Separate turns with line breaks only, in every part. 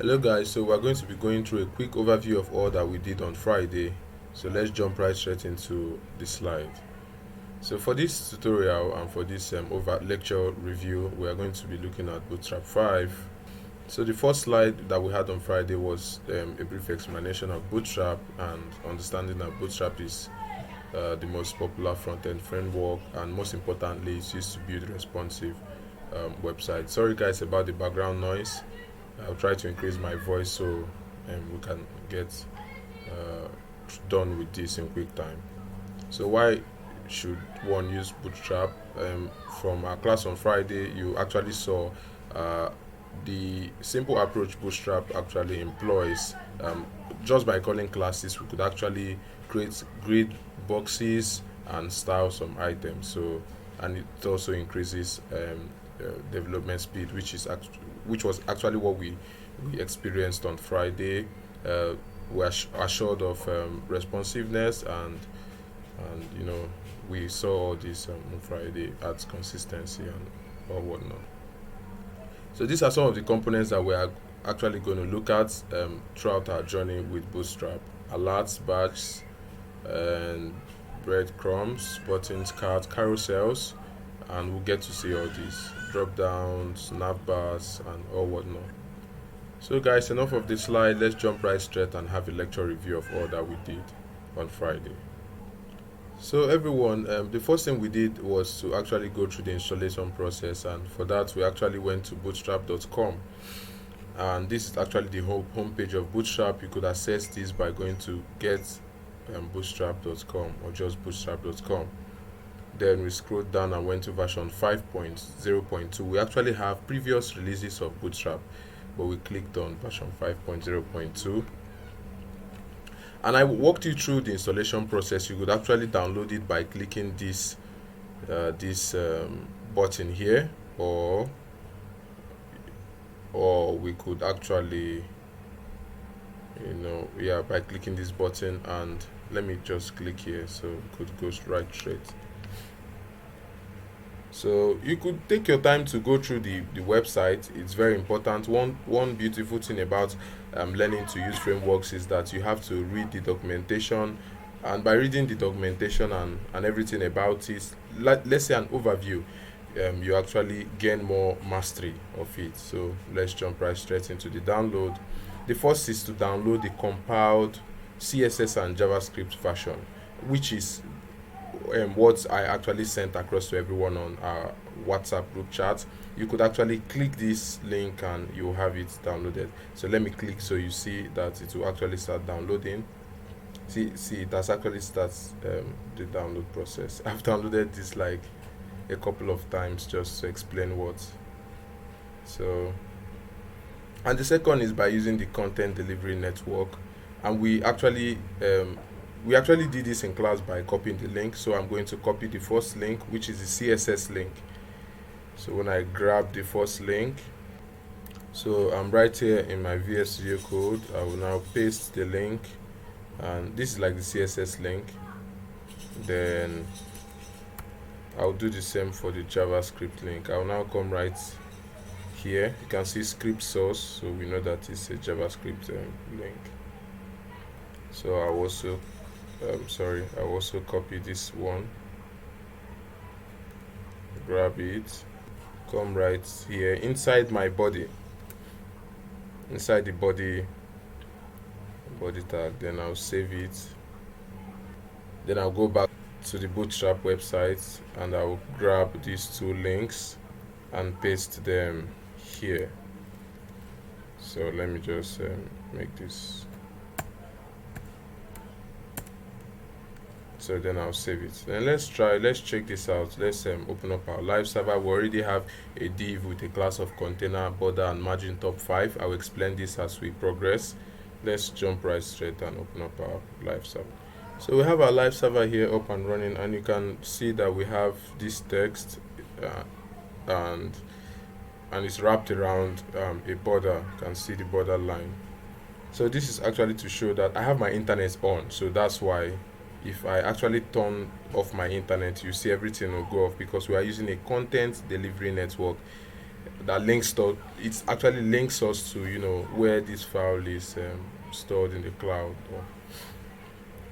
Hello guys, so we're going to be going through a quick overview of all that we did on Friday. So let's jump right straight into the slide. So for this tutorial and for this over lecture review, we are going to be looking at Bootstrap 5. So the first slide that we had on Friday was a brief explanation of Bootstrap and understanding that Bootstrap is the most popular front-end framework, and most importantly it's used to build responsive websites. Sorry guys about the background noise. I'll try to increase my voice so we can get uh, done with this in quick time. So why should one use Bootstrap? From our class on Friday, you actually saw the simple approach Bootstrap actually employs. Just by calling classes, we could actually create grid boxes and style some items. So, and it also increases development speed, which was actually what we experienced on Friday. We are assured of responsiveness, and we saw all this on Friday, adds consistency and or whatnot. So these are some of the components that we are actually going to look at throughout our journey with Bootstrap: alerts, badges, and breadcrumbs, buttons, cards, carousels, and we'll get to see all these drop downs, navbars, and all whatnot. So guys, enough of this slide. Let's jump right straight and have a lecture review of all that we did on Friday. So everyone, the first thing we did was to actually go through the installation process, and for that we actually went to bootstrap.com, and this is actually the home page of Bootstrap. You could access this by going to get bootstrap.com or just bootstrap.com. Then we scrolled down and went to version 5.0.2. We actually have previous releases of Bootstrap, but we clicked on version 5.0.2, and I walked you through the installation process. You could actually download it by clicking this button here, or we could actually by clicking this button, and let me just click here so it could go right straight. So you could take your time to go through the website. It's very important. One beautiful thing about learning to use frameworks is that you have to read the documentation, and by reading the documentation and everything about it, let's say an overview, you actually gain more mastery of it. So let's jump right straight into the download. The first is to download the compiled CSS and JavaScript version, which is what I actually sent across to everyone on our WhatsApp group chat. You could actually click this link and you have it downloaded. So let me click so you see that it will actually start downloading. See, it has actually started the download process. I've downloaded this like a couple of times just to explain what. So, and the second is by using the content delivery network, and we actually did this in class by copying the link. So I'm going to copy the first link, which is the CSS link. So when I grab the first link, so I'm right here in my VS Studio Code. I will now paste the link, and this is like the CSS link. Then I'll do the same for the JavaScript link. I'll now come right here. You can see script source, so we know that it's a JavaScript link. So I also copy this one, grab it, come right here inside my body, inside the body tag. Then I'll save it. Then I'll go back to the Bootstrap website and I'll grab these two links and paste them here. So let me just make this. So then I'll save it. Then let's check this out. Let's open up our live server. We already have a div with a class of container, border, and margin top 5. I'll explain this as we progress. Let's jump right straight and open up our live server. So we have our live server here up and running, and you can see that we have this text and it's wrapped around a border. You can see the border line. So this is actually to show that I have my internet on, so that's why if I actually turn off my internet, you see everything will go off, because we are using a content delivery network. that links to it actually links us to, you know, where this file is stored in the cloud.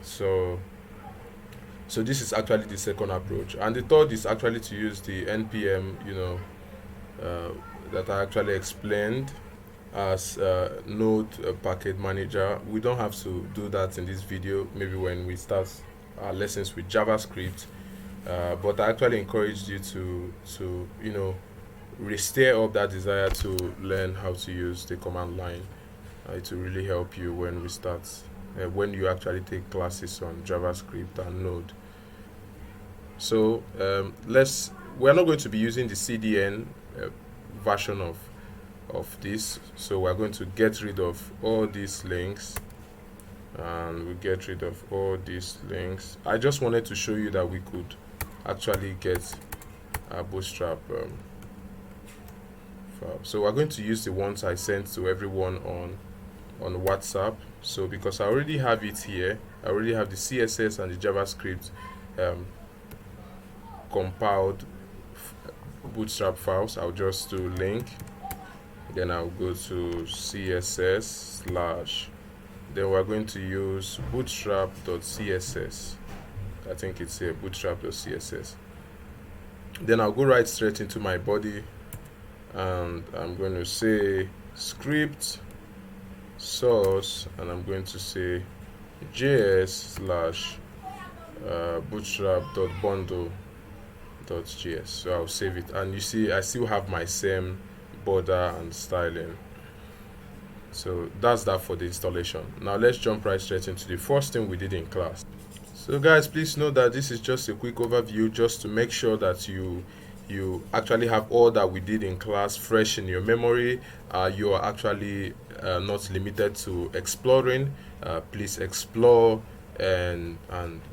So this is actually the second approach, and the third is actually to use the npm, you know, uh, that I actually explained as node package manager. We don't have to do that in this video, maybe when we start our lessons with JavaScript, but I actually encouraged you to you know, stir up that desire to learn how to use the command line. It will really help you when we start, when you actually take classes on JavaScript and Node. So we're not going to be using the CDN version of this, so we're going to get rid of all these links, and we get rid of all these links. I just wanted to show you that we could actually get a Bootstrap file. So we're going to use the ones I sent to everyone on WhatsApp. So because I already have it here, I already have the CSS and the JavaScript compiled Bootstrap files. I'll just do link, then I'll go to CSS slash, then we're going to use bootstrap.css. I think it's here, bootstrap.css. Then I'll go right straight into my body, and I'm going to say script source, and I'm going to say js slash bootstrap.bundle.js. So I'll save it, and you see I still have my same border and styling. So that's that for the installation. Now let's jump right straight into the first thing we did in class. So guys, please know that this is just a quick overview, just to make sure that you actually have all that we did in class fresh in your memory. You are actually not limited to exploring. Please explore and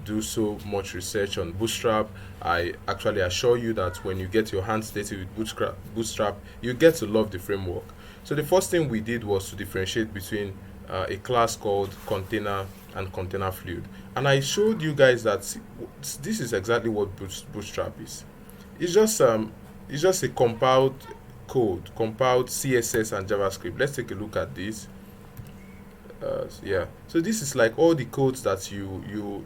do so much research on Bootstrap. I actually assure you that when you get your hands dirty with Bootstrap, you get to love the framework. So the first thing we did was to differentiate between a class called container and container fluid, and I showed you guys that this is exactly what Bootstrap is. It's just a compiled code, compiled CSS and JavaScript. Let's take a look at this. Yeah, so this is like all the codes that you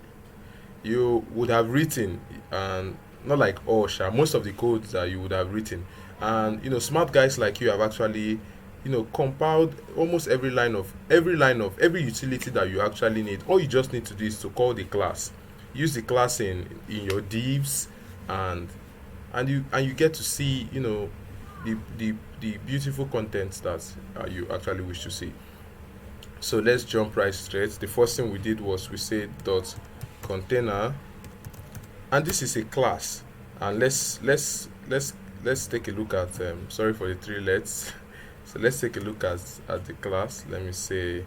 would have written, and not like all, most of the codes that you would have written, and you know, smart guys like you have actually, you know, compiled almost every line of every utility that you actually need. All you just need to do is to call the class, use the class in your divs, and you get to see, you know, the beautiful contents that you actually wish to see. So let's jump right straight. The first thing we did was we said dot container, and this is a class, and let's take a look at sorry for the three lets. So let's take a look at the class. Let me say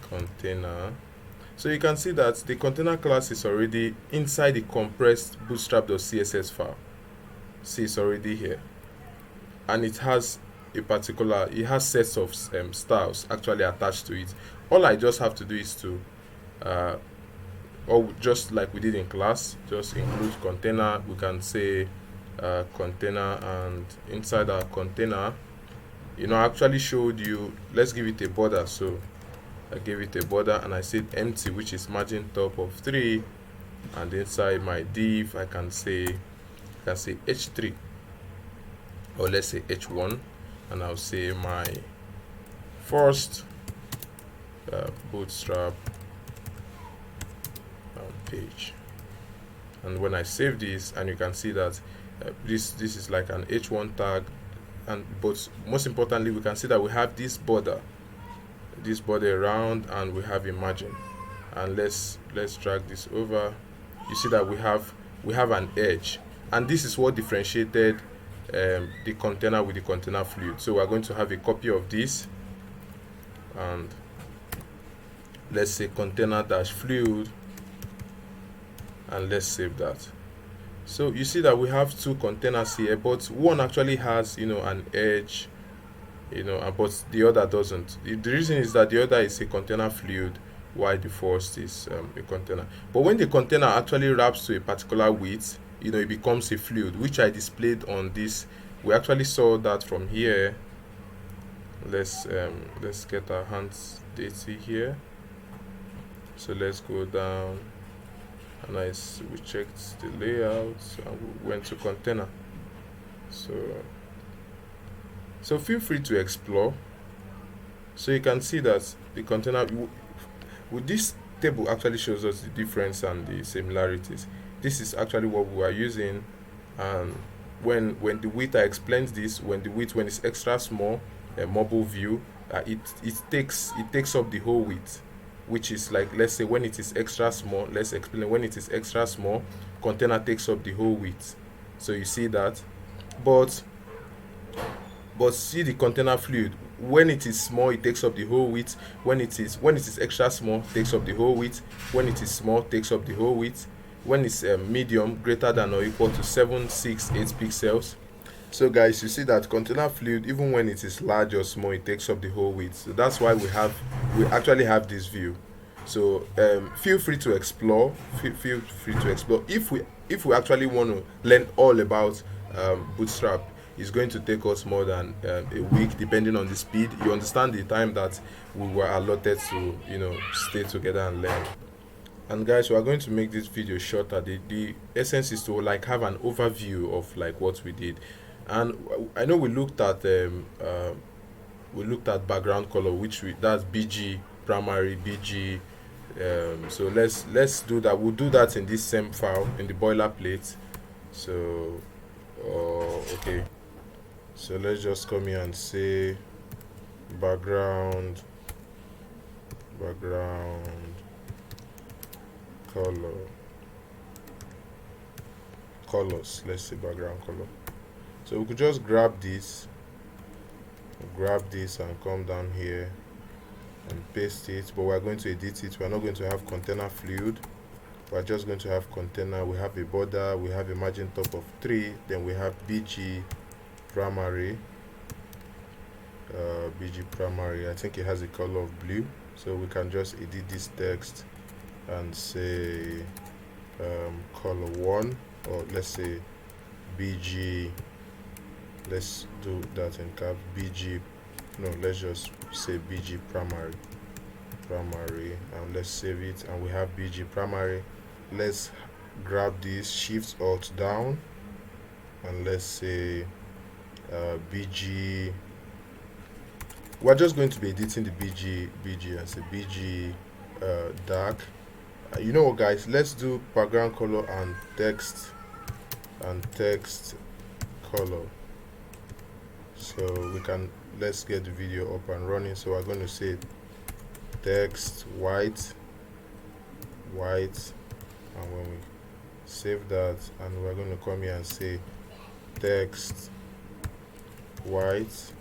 container. So you can see that the container class is already inside the compressed bootstrap.css file. See, it's already here, and it has sets of styles actually attached to it. All I just have to do is to or just like we did in class, just include container. We can say container, and inside our container, you know, I actually showed you, let's give it a border. So I gave it a border, and I said empty, which is margin top of 3, and inside my div I can say h3, or let's say h1, and I'll say my first bootstrap page. And when I save this, and you can see that this is like an h1 tag, and but most importantly, we can see that we have this border around, and we have a margin. And let's drag this over. You see that we have an edge, and this is what differentiated the container with the container fluid. So we're going to have a copy of this, and let's say container dash fluid, and let's save that. So you see that we have two containers here, but one actually has, you know, an edge, you know, but the other doesn't. The reason is that the other is a container fluid, while the first is a container. But when the container actually wraps to a particular width, you know, it becomes a fluid, which I displayed on this we actually saw that from here. Let's get our hands dirty here. So let's go down, and we checked the layout and we went to container. So feel free to explore. So you can see that the container with this table actually shows us the difference and the similarities. This is actually what we are using, and when the width, I explained this, when it's extra small, a mobile view, it takes up the whole width, which is like, let's say when it is extra small, let's explain, when it is extra small, container takes up the whole width. So you see that, but see the container fluid, when it is small it takes up the whole width, when it is extra small takes up the whole width, when it is small takes up the whole width, when it's medium, greater than or equal to 768 pixels. So guys, you see that container fluid, even when it is large or small, it takes up the whole width. So that's why we actually have this view. So feel free to explore. Feel free to explore. If we actually want to learn all about Bootstrap, it's going to take us more than a week, depending on the speed. You understand the time that we were allotted to, stay together and learn. And guys, we are going to make this video shorter. The essence is to like have an overview of like what we did. And I know we looked at background color, that's BG primary, BG. So let's do that. We'll do that in this same file in the boilerplate. So okay. So let's just come here and say background colors. Let's say background color. So we could just grab this and come down here and paste it, but we're going to edit it. We're not going to have container fluid. We're just going to have container. We have a border, we have a margin top of 3, then we have BG primary. I think it has a color of blue, so we can just edit this text and say color 1, or let's say BG. Let's do that in cap. BG, no, let's just say BG primary, and let's save it. And we have BG primary. Let's grab this, Shift Alt down, and let's say BG. We're just going to be editing the BG and say BG dark. You know what, guys? Let's do background color and text color. So let's get the video up and running. So we're going to say text white, and when we save that, and we're going to come here and say text white.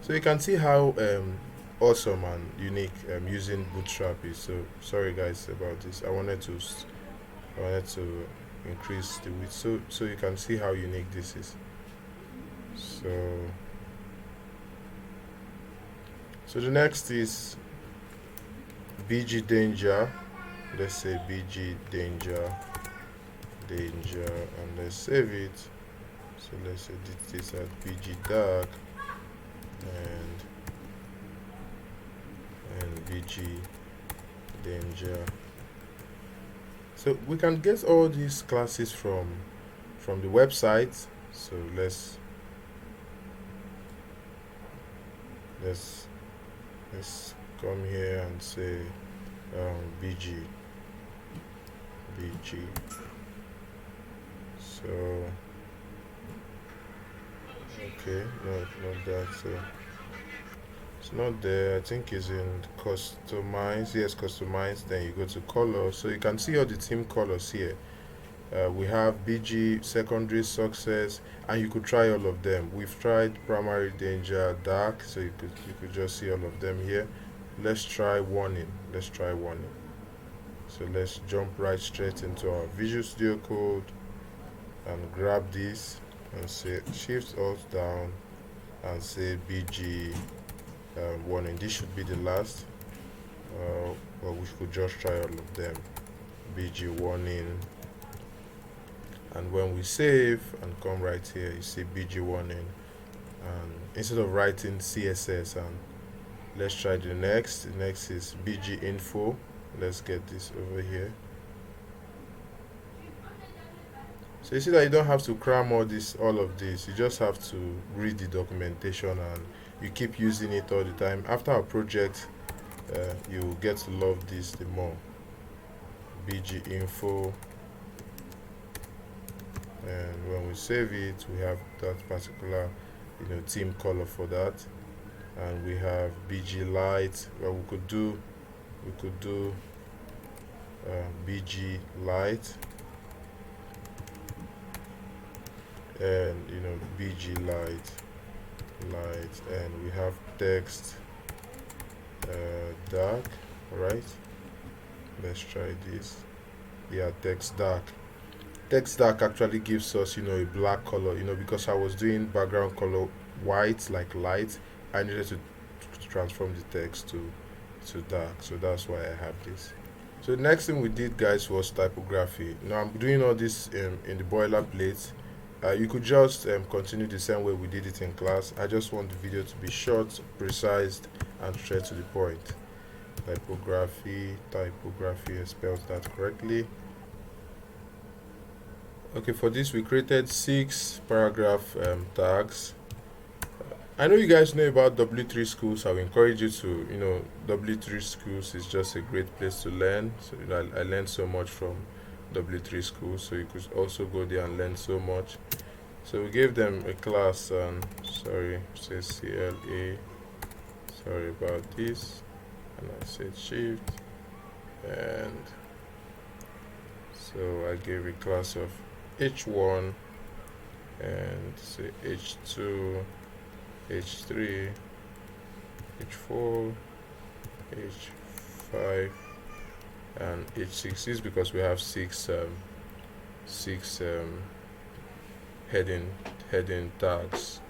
So you can see how awesome and unique using Bootstrap is. So sorry guys about this. I wanted to increase the width so you can see how unique this is. So the next is BG danger. Let's say BG danger, and let's save it. So let's edit this as BG dark and BG danger. So we can get all these classes from the website. So let's come here and say BG. So okay, not that. So it's not there. I think it's in customize. Yes, customize. Then you go to color. So you can see all the theme colors here. We have BG secondary success, and you could try all of them. We've tried primary danger dark, so you could just see all of them here. Let's try warning. So let's jump right straight into our Visual Studio Code and grab this and say Shift Alt down and say BG warning. This should be the last, but we could just try all of them. BG warning. And when we save and come right here, you see BG warning, and instead of writing CSS, and let's try the next is BG info. Let's get this over here. So you see that you don't have to cram all of this. You just have to read the documentation and you keep using it all the time. After a project, you get to love this the more. BG info, and when we save it, we have that particular theme color for that, and we have BG light. Well, we could do BG light, and BG light, and we have text dark. Right, let's try this. Yeah, text dark. Text dark actually gives us a black color, because I was doing background color white, like light. I needed to transform the text to dark, so that's why I have this. So the next thing we did, guys, was typography. Now I'm doing all this in the boilerplate. You could just continue the same way we did it in class. I just want the video to be short, precise, and straight to the point. Typography, I spelled that correctly. Okay, for this we created 6 paragraph tags. I know you guys know about W3 schools. I will encourage you to, W3 schools is just a great place to learn. So I learned so much from W3 schools, so you could also go there and learn so much. So we gave them a class, sorry, says CLA, sorry about this, and I said shift, and so I gave a class of H1 and say H2, H3, H4, H5, and H6 is because we have six heading tags.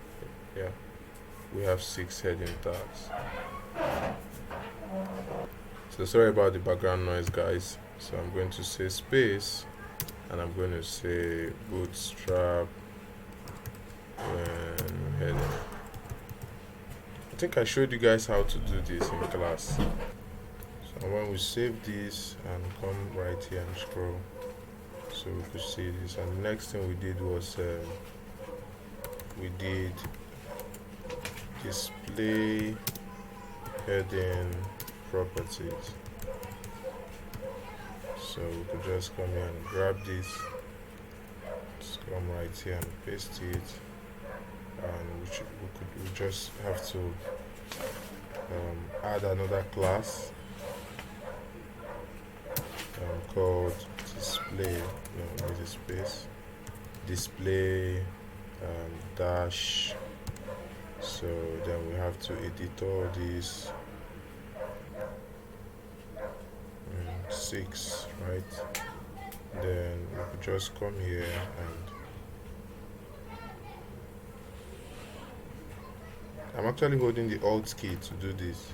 Yeah, we have 6 heading tags. So sorry about the background noise, guys. So I'm going to say space, and I'm going to say Bootstrap and heading. I think I showed you guys how to do this in class. So when we save this and come right here and scroll, so we could see this. And the next thing we did was we did display heading properties. So we could just come here and grab this, just come right here and paste it, and we just have to add another class called display, with a space, display dash. So then we have to edit all these 6, right? Then we could just come here and I'm actually holding the Alt key to do this,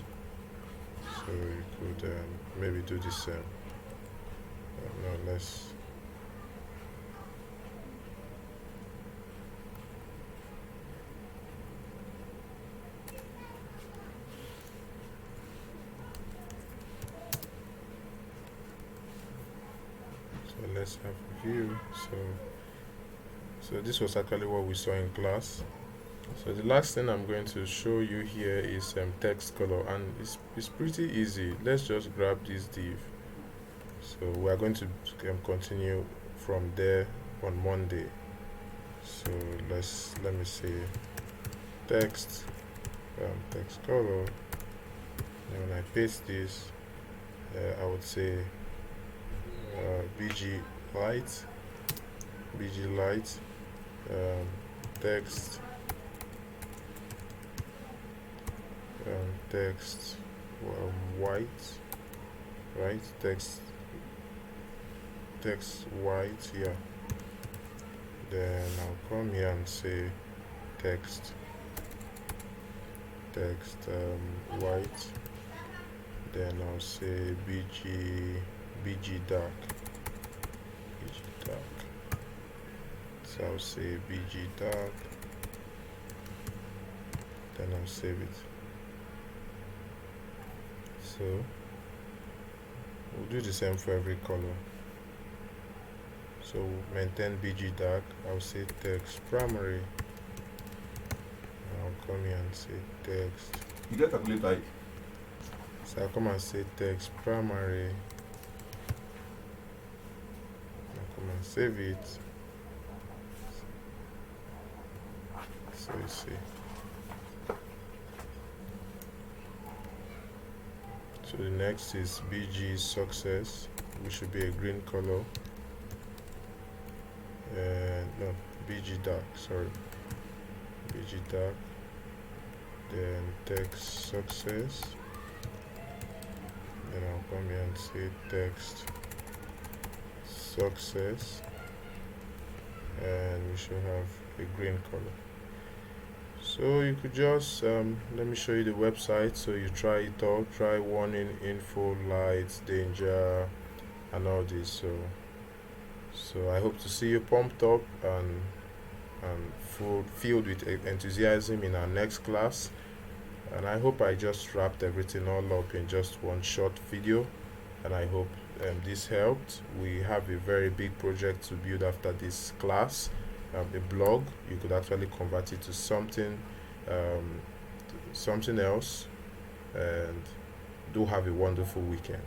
so you could maybe do the same. No, let's let's have a view. So this was actually what we saw in class. So the last thing I'm going to show you here is text color, and it's pretty easy. Let's just grab this div. So we are going to continue from there on Monday. So let me say text text color, and when I paste this, I would say BG light, text text white, right? Text white, yeah. Then I'll come here and say text white. Then I'll say BG dark, So I'll say bg dark, then I'll save it. So we'll do the same for every color. So maintain bg dark. I'll say text primary. I'll come here and say text.
You get calculator.
So I'll come and say text primary. I'll come and save it. So you see. So the next is bg success, which should be a green color. No, bg dark, sorry. Bg dark. Then text success. Then I'll come here and say text success, and we should have a green color. So you could just let me show you the website, so you try it out, try warning, info, lights, danger, and all this. So I hope to see you pumped up and filled with enthusiasm in our next class. And I hope I just wrapped everything all up in just one short video, and I hope this helped. We have a very big project to build after this class, a blog. You could actually convert it to something else, and do have a wonderful weekend.